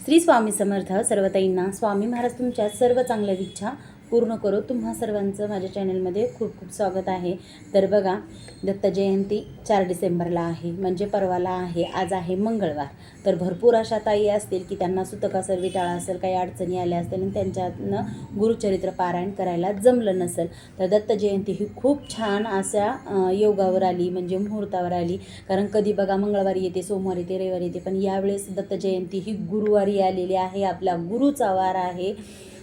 श्री स्वामी समर्थ. सर्वताईंना स्वामी महाराज तुमच्या सर्व चांगल्या इच्छा पूर्ण करो. तुम्हा सर्वांचं माझ्या चॅनलमध्ये खूप खूप स्वागत आहे. तर बघा, दत्त जयंती 4 डिसेंबरला आहे, म्हणजे परवाला आहे. आज आहे मंगळवार. तर भरपूर अशा ताई असतील की त्यांना सुतक असेल, विटाळा असेल, काही अडचणी आल्या असतील आणि त्यांच्यातनं गुरुचरित्र पारायण करायला जमलं नसेल, तर दत्त जयंती ही खूप छान अशा योगावर आली, म्हणजे मुहूर्तावर आली. कारण कधी बघा मंगळवारी येते, सोमवारी येते, रविवारी येते, पण यावेळेस दत्त जयंती ही गुरुवारी आलेली आहे. आपला गुरुचा वार आहे,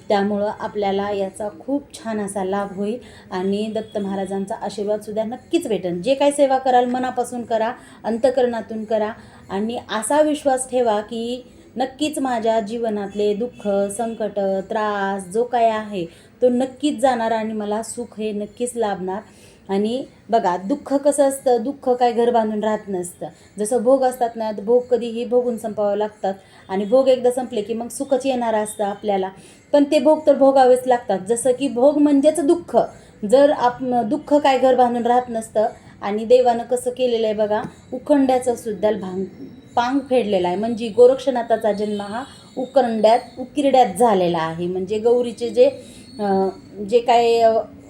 त्यामुळं आपल्याला याचा खूप छान असा लाभ होईल आणि दत्त महाराजांचा आशीर्वादसुद्धा नक्कीच भेटेल. जे काही सेवा कराल मनापासून करा, अंतःकरणातून करा आणि असा विश्वास ठेवा की नक्कीच माझ्या जीवनातले दुःख, संकट, त्रास जो काय आहे तो नक्कीच जाणार आणि मला सुख हे नक्कीच लाभणार. आणि बघा, दुःख कसं असतं, दुःख काय घर बांधून राहत नसतं. जसं भोग असतात ना, भोग कधीही भोगून संपावं लागतात आणि भोग एकदा संपले की मग सुखच येणार असतं आपल्याला. पण ते भोग तर भोगावेच लागतात. जसं की भोग म्हणजेच दुःख. जर दुःख काय घर बांधून राहत नसतं. आणि देवानं कसं केलेलं आहे बघा, उखंड्याचं सुद्धा पांग फेडलेला आहे. म्हणजे गोरक्षनाथाचा जन्म हा उकिरड्यात झालेला आहे. म्हणजे गौरीचे जे काय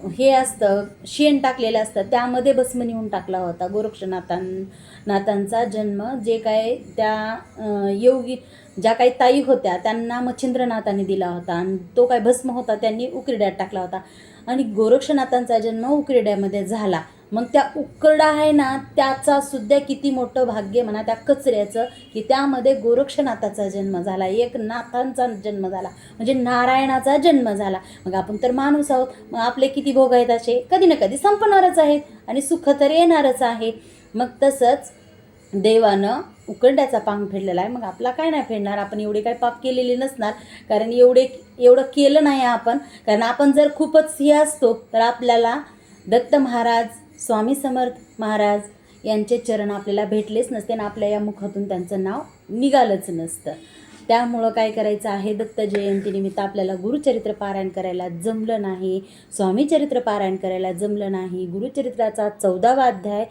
हे असतं, शेण टाकलेलं असतं, त्यामध्ये भस्म नेऊन टाकला होता गोरक्षनाथांचा जन्म. जे काय त्या योगी ज्या काही ताई होत्या त्यांना मच्छिंद्रनाथांनी दिला होता आणि तो काय भस्म होता त्यांनी उकिरड्यात टाकला होता. आणि गोरक्षनाथांचा जन्म उकिरड्यामध्ये झाला. मग त्या उकरडा आहे ना, त्याचा सुद्धा किती मोठं भाग्य म्हणा त्या कचऱ्याचं, की त्यामध्ये गोरक्षनाथाचा जन्म झाला, एक नाथांचा जन्म झाला, म्हणजे नारायणाचा जन्म झाला. मग आपण तर माणूस आहोत, मग आपले किती भोग आहेत असे कधी ना कधी संपणारच आहेत आणि सुख तर येणारच आहे. मग तसंच देवानं उकरड्याचा पांग फेडलेला आहे. मग आपला काय नाही फेडणार, आपण एवढे काय पाप केलेले नसणार, कारण एवढं केलं नाही आपण. कारण आपण जर खूपच हे असतो तर आपल्याला दत्त महाराज, स्वामी समर्थ महाराज यांचे चरण आपल्याला भेटलेच नसते आणि आपल्या या मुखातून त्यांचं नाव निघालंच नसतं. त्यामुळं काय करायचं आहे, दत्त जयंतीनिमित्त आपल्याला गुरुचरित्र पारायण करायला जमलं नाही, स्वामी चरित्र पारायण करायला जमलं नाही, गुरुचरित्राचा 14वा अध्याय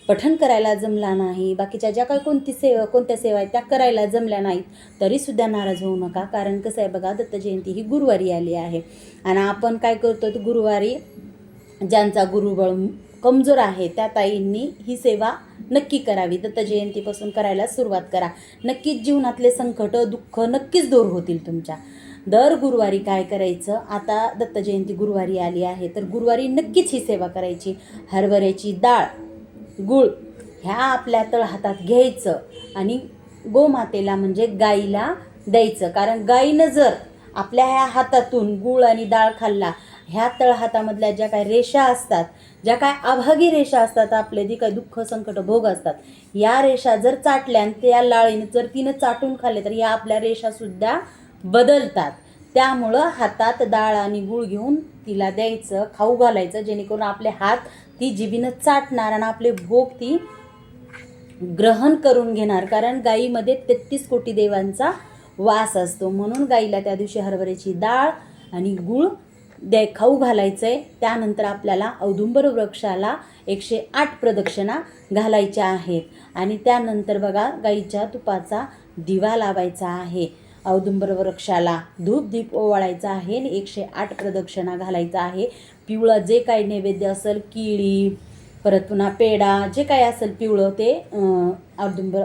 पठण करायला जमला नाही, बाकीच्या ज्या काही कोणत्या सेवा आहेत त्या करायला जमल्या नाहीत, तरीसुद्धा नाराज होऊ नका. कारण कसं आहे बघा, दत्त जयंती ही गुरुवारी आली आहे आणि आपण काय करतो, तर गुरुवारी ज्यांचा गुरुबळ कमजोर आहे त्या ताईंनी ही सेवा नक्की करावी. दत्त जयंतीपासून करायला सुरुवात करा. नक्कीच जीवनातले संकट, दुःख नक्कीच दूर होतील तुमच्या. दर गुरुवारी काय करायचं, आता दत्त जयंती गुरुवारी आली आहे तर गुरुवारी नक्कीच ही सेवा करायची. हरभऱ्याची डाळ, गूळ ह्या आपल्या तळहातात घ्यायचं आणि गोमातेला म्हणजे गाईला द्यायचं. कारण गाईनं जर आपल्या ह्या हातातून गूळ आणि डाळ खाल्ला, ह्या तळहातामधल्या ज्या काही रेषा असतात, ज्या काय अभागी रेषा असतात, आपले जे काही दुःख, संकट, भोग असतात, या रेषा जर चाटल्या आणि त्या लाळीने जर तिनं चाटून खाल्ले तर या आपल्या रेषासुद्धा बदलतात. त्यामुळं हातात डाळ आणि गूळ घेऊन तिला द्यायचं, खाऊ घालायचं, जेणेकरून आपले हात ती जिभीनं चाटणार आणि आपले भोग ती ग्रहण करून घेणार. कारण गाईमध्ये 33 कोटी देवांचा वास असतो, म्हणून गाईला त्या दिवशी हरभऱ्याची डाळ आणि गूळ खाऊ घालायचं आहे. त्यानंतर आपल्याला औदुंबर वृक्षाला 108 प्रदक्षिणा घालायच्या आहेत आणि त्यानंतर बघा, गाईच्या तुपाचा दिवा लावायचा आहे. औदुंबर वृक्षाला धूप दीप ओवाळायचा आहे आणि 108 प्रदक्षिणा घालायचा आहे. पिवळं जे काही नैवेद्य असेल, केळी, परत पुन्हा पेढा, जे काही असेल पिवळं, ते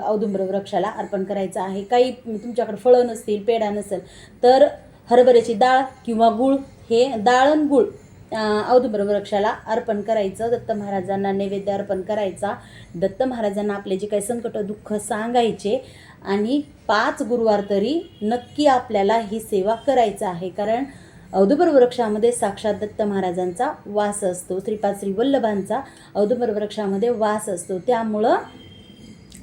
औदुंबर वृक्षाला अर्पण करायचं आहे. काही तुमच्याकडे फळं नसतील, पेढा नसेल तर हरभऱ्याची डाळ किंवा गूळ, हे डाळ आणि गूळ औदुंबर वृक्षाला अर्पण करायचं. दत्त महाराजांना नैवेद्य अर्पण करायचा. दत्त महाराजांना आपले जे काही संकट, दुःख सांगायचे आणि 5 गुरुवार तरी नक्की आपल्याला ही सेवा करायचं आहे. कारण औदुंबर वृक्षामध्ये साक्षात दत्त महाराजांचा वास असतो, श्रीपाद श्री वल्लभांचा औदुंबर वृक्षामध्ये वास असतो. त्यामुळं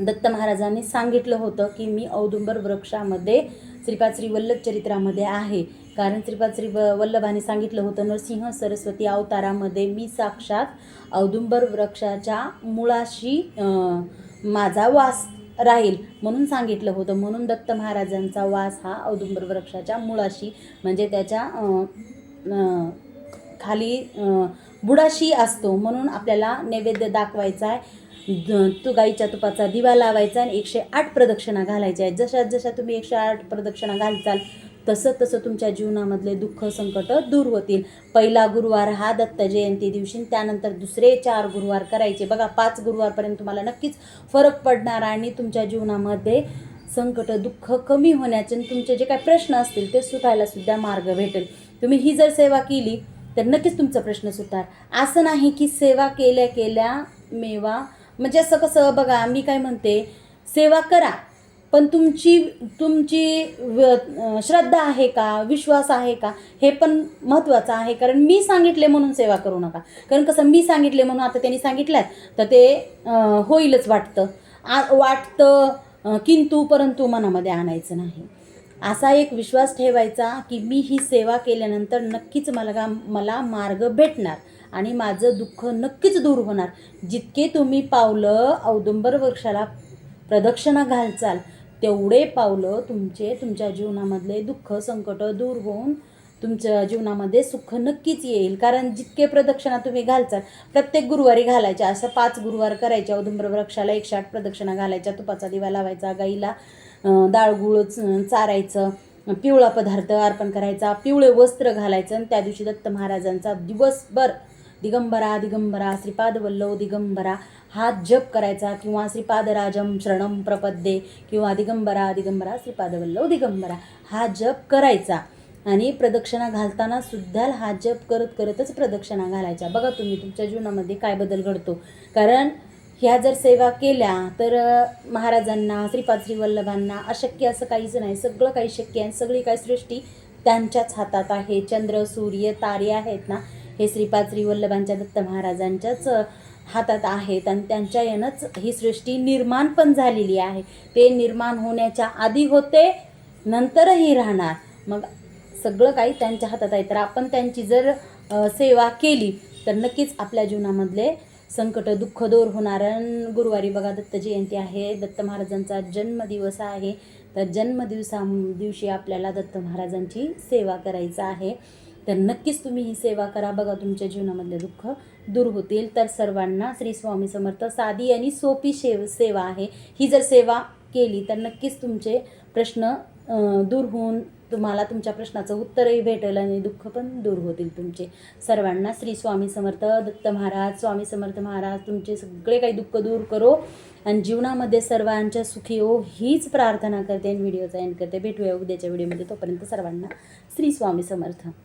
दत्त महाराजांनी सांगितलं होतं की मी औदुंबर वृक्षामध्ये श्रीपाद श्री वल्लभ चरित्रामध्ये आहे. कारण श्रीपाद श्री वल्लभाने सांगितलं होतं, नरसिंह सरस्वती अवतारामध्ये मी साक्षात औदुंबर वृक्षाच्या मुळाशी माझा वास राहील म्हणून सांगितलं होतं. म्हणून दत्त महाराजांचा वास हा औदुंबर वृक्षाच्या मुळाशी म्हणजे त्याच्या खाली बुडाशी असतो. म्हणून आपल्याला नैवेद्य दाखवायचा आहे. तू गाईच्या तुपाचा दिवा लावायचा आणि 108 प्रदक्षिणा घालायच्या आहेत. जशा जशा तुम्ही 108 प्रदक्षिणा घालचाल तसं तसं तुमच्या जीवनामधले दुःख संकट दूर होतील. पहिला गुरुवार हा दत्त जयंती दिवशी, त्यानंतर दुसरे 4 गुरुवार करायचे. बघा 5 गुरुवारपर्यंत तुम्हाला नक्कीच फरक पडणार आणि तुमच्या जीवनामध्ये संकट दुःख कमी होण्याचे आणि तुमचे जे काही प्रश्न असतील ते सुटायला सुद्धा मार्ग भेटेल. तुम्ही ही जर सेवा केली तर नक्कीच तुमचा प्रश्न सुटणार. असं नाही की सेवा केल्या केल्या मेवा, म्हणजे असं कसं बघा, मी काय म्हणते, सेवा करा पण तुमची श्रद्धा आहे का, विश्वास आहे का, हे पण महत्त्वाचं आहे. कारण मी सांगितले म्हणून सेवा करू नका. कारण कसं, मी सांगितले म्हणून आता त्यांनी सांगितल्यात तर ते होईलच वाटतं किंतु परंतु मनामध्ये आणायचं नाही. असा एक विश्वास ठेवायचा की मी ही सेवा केल्यानंतर नक्कीच मला मार्ग भेटणार आणि माझं दुःख नक्कीच दूर होणार. जितके तुम्ही पावलं औदुंबर वृक्षाला प्रदक्षिणा घालचाल तेवढे पावलं तुमच्या जीवनामधले दुःख संकट दूर होऊन तुमच्या जीवनामध्ये सुख नक्कीच येईल. कारण जितके प्रदक्षिणा तुम्ही घालचाल, प्रत्येक गुरुवारी घालायच्या, असं 5 गुरुवार करायचे. औदुंबर वृक्षाला 108 प्रदक्षिणा घालायच्या, तुपाचा दिवा लावायचा, गाईला डाळ गुळ चारायचं, पिवळा पदार्थ अर्पण करायचा, पिवळे वस्त्र घालायचं आणि त्या दिवशी दत्त महाराजांचा दिवसभर दिगंबरा दिगंबरा श्रीपाद वल्लव दिगंबरा हा जप करायचा, किंवा श्रीपादराजम शरणम प्रपद्ये, किंवा दिगंबरा दिगंबरा श्रीपाद वल्लव दिगंबरा हा जप करायचा. आणि प्रदक्षिणा घालताना सुद्धा हा जप करतच प्रदक्षिणा घालायच्या. बघा तुम्ही तुमच्या जीवनामध्ये काय बदल घडतो. कारण ह्या जर सेवा केल्या तर महाराजांना, श्रीपाद श्रीवल्लभांना अशक्य असं काहीच नाही. सगळं काही शक्य आहे. सगळी काही सृष्टी त्यांच्याच हातात आहे. चंद्र सूर्य तारे आहेत ना, हे श्रीपाद श्रीवल्लभांच्या दत्त महाराजांच्याच हातात आहेत आणि त्यांच्या यानंच ही सृष्टी निर्माण पण झालेली आहे. ते निर्माण होण्याच्या आधी होते, नंतरही राहणार. मग सगळं काही त्यांच्या हातात आहे. तर आपण त्यांची जर सेवा केली तर नक्कीच आपल्या जीवनामधले संकट दुःख दूर होणार. गुरुवारी बघा दत्त जयंती आहे, दत्त महाराजांचा जन्मदिवस आहे. तर दिवशी आपल्याला दत्त महाराजांची सेवा करायचं आहे. तर नक्कीच तुम्ही ही सेवा करा. बघा तुमच्या जीवनामधले दुःख दूर होतील. तर सर्वांना श्री स्वामी समर्थ. साधी आणि सोपी सेवा आहे. ही जर सेवा केली तर नक्कीच तुमचे प्रश्न दूर होऊन तुम्हाला तुमच्या प्रश्नाचं उत्तरही भेटेल आणि दुःख पण दूर होतील तुमचे. सर्वांना श्री स्वामी समर्थ. दत्त महाराज, स्वामी समर्थ महाराज तुमचे सगळे काही दुःख दूर करो आणि जीवनामध्ये सर्वांच्या सुखी हो हीच प्रार्थना करते आणि व्हिडिओचा एंड करते. भेटूया उद्याच्या व्हिडिओमध्ये. तोपर्यंत सर्वांना श्री स्वामी समर्थ.